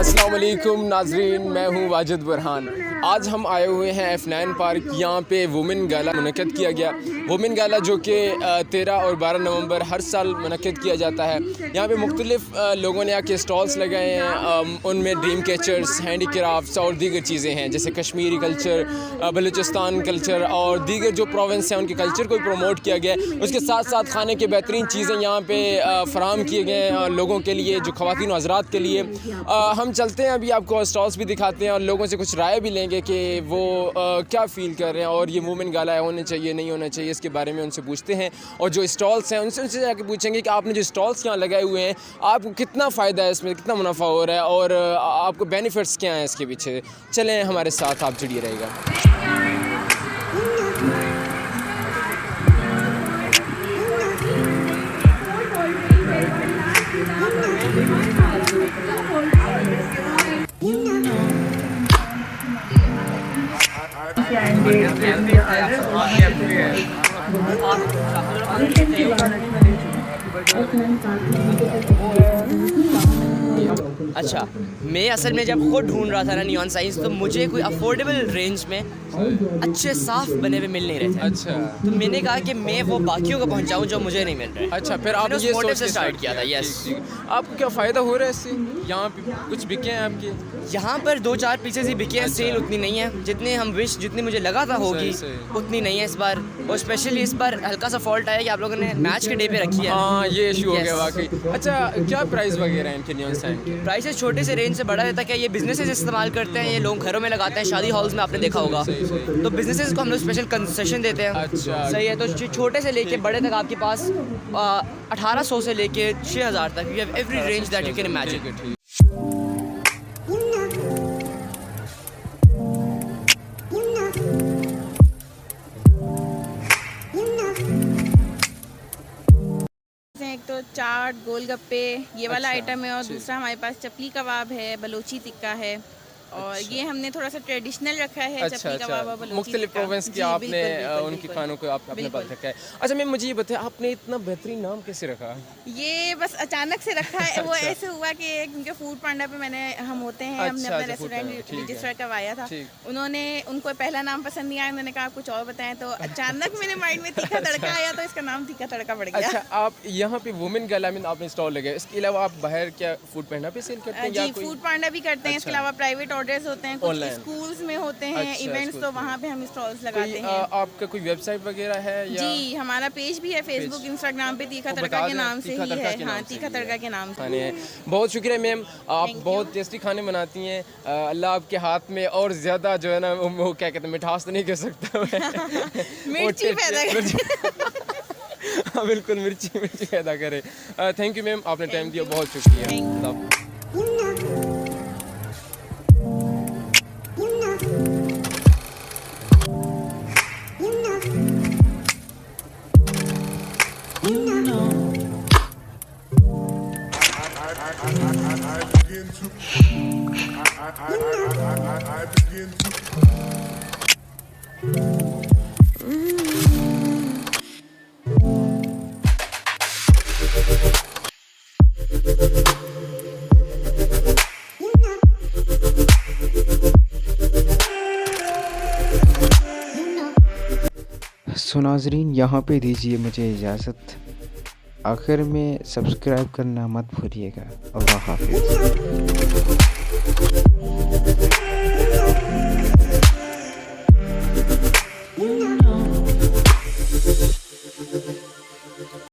अस्सलाम वालेकुम नाजरीन, मैं हूँ वाजिद बुरहान। आज हम आए हुए हैं F9 पार्क। यहाँ पे वुमेन गाला मुनक्किद किया गया। वुमेन गाला जो कि 13 और 12 नवंबर हर साल मुनक्किद किया जाता है। यहाँ पे मुख्तलिफ लोगों ने आके स्टॉल्स लगाए हैं। उनमें ड्रीम कैचर्स, हैंडी क्राफ्ट्स और दीगर चीज़ें हैं, जैसे कश्मीरी कल्चर, बलूचिस्तान कल्चर और दीगर जो प्रोविंस हैं उनके कल्चर को प्रमोट किया गया है। उसके साथ साथ खाने के बेहतरीन चीज़ें यहाँ पे फराहम किए गए हैं लोगों के लिए, जो ख़वातीन और हज़रात के लिए। हम चलते हैं, अभी आपको स्टॉल्स भी दिखाते हैं और लोगों से कुछ राय भी लेंगे कि वो क्या फ़ील कर रहे हैं और ये वुमेन गाला होना चाहिए नहीं होना चाहिए, इसके बारे में उनसे पूछते हैं। और जो स्टॉल्स हैं उनसे जाके पूछेंगे कि आपने जो स्टॉल्स यहाँ लगाए हुए हैं आपको कितना फ़ायदा है, इसमें कितना मुनाफा हो रहा है और आपको बेनिफिट्स क्या हैं इसके पीछे। चलें हमारे साथ, आप जुड़िए रहेगा। अच्छा, मैं असल में जब खुद ढूंढ रहा था ना नियॉन साइंस, तो मुझे कोई अफोर्डेबल रेंज में अच्छे साफ बने हुए मिल नहीं रहे थे। अच्छा, तो मैंने कहा कि मैं वो बाकियों को पहुंचाऊं जो मुझे नहीं मिल रहे। अच्छा, फिर आप ये मोटिव सोच से के स्टार्ट किया था। यस, आपको क्या फ़ायदा हो रहा है इससे? यहाँ पे कुछ बिके हैं आपके? यहाँ पर 2-4 पीसेस ही बिके हैं। सेल उतनी नहीं है जितनी हम जितनी मुझे लगा था होगी, उतनी नहीं है इस बार। और स्पेशली इस बार हल्का सा फॉल्ट आया कि आप लोगों ने मैच के डे पे रखी है। हाँ, ये इशू हो गया वाकई। अच्छा, क्या प्राइस वगैरह हैं इनके नियॉन साइन के? प्राइसेस छोटे से रेंज से बड़ा रहता है। ये बिजनेसेस इस्तेमाल करते हैं, ये लोग घरों में लगाते हैं, शादी हॉल्स में आपने देखा होगा। तो बिजनेसेस को हम लोग स्पेशल कंसेशन देते हैं। अच्छा, सही है। तो छोटे से लेके बड़े तक आपके पास 1800 से लेके 6000 तक, you have every range that you can imagine. एक तो चाट, गोलगप्पे, ये वाला आइटम है, और दूसरा हमारे पास चपली कबाब है, बलोची टिक्का है, और ये हमने थोड़ा सा ट्रेडिशनल रखा है। चपली कबाब और बलोची मुख्तलिफ प्रोविंस की आपने उनके खानों को अपने पास रखा है। अच्छा मैम, मुझे ये बताएं, आपने इतना बेहतरीन नाम कैसे रखा? ये बस अचानक से रखा है। वो ऐसे हुआ कि उनके फूड पांडा पे हम होते हैं, हमने अपना रेस्टोरेंट रजिस्टर करवाया था। उनको पहला नाम पसंद नहीं आया, उन्होंने कहा कुछ और बताएं, तो अचानक मेरे माइंड में तीखा तड़का आया, तो इसका नाम तीखा तड़का पड़ गया। अच्छा, आप यहाँ पे वुमेन गाला में आपने स्टॉल लगाया, इसके अलावा आप बाहर क्या फूड पांडा पे सेल करते हैं? जी, फूड पांडा भी करते हैं। इसके अलावा प्राइवेट ऑर्डर्स होते हैं, कुछ स्कूल्स में होते हैं इवेंट्स, तो वहाँ पे हम स्टॉल्स लगाते हैं। आपका कोई वेबसाइट वगैरह है या? जी, हमारा पेज भी है फेसबुक, इंस्टाग्राम पे तीखा तड़का के नाम से ही है। हाँ, तीखा तड़का के नाम से। बहुत शुक्रिया मैम, आप बहुत टेस्टी खाने बनाती हैं। अल्लाह आपके हाथ में और ज़्यादा जो है ना, वो क्या कहते हैं, मिठास तो नहीं कह सकता मिर्ची पैदा हाँ बिल्कुल, मिर्ची पैदा करे। थैंक यू मैम, आपने टाइम दिया, बहुत शुक्रिया। सो नाज़रीन, यहाँ पे दीजिए मुझे इजाज़त। आखिर में सब्सक्राइब करना मत भूलिएगा। अल्लाह हाफ़िज़।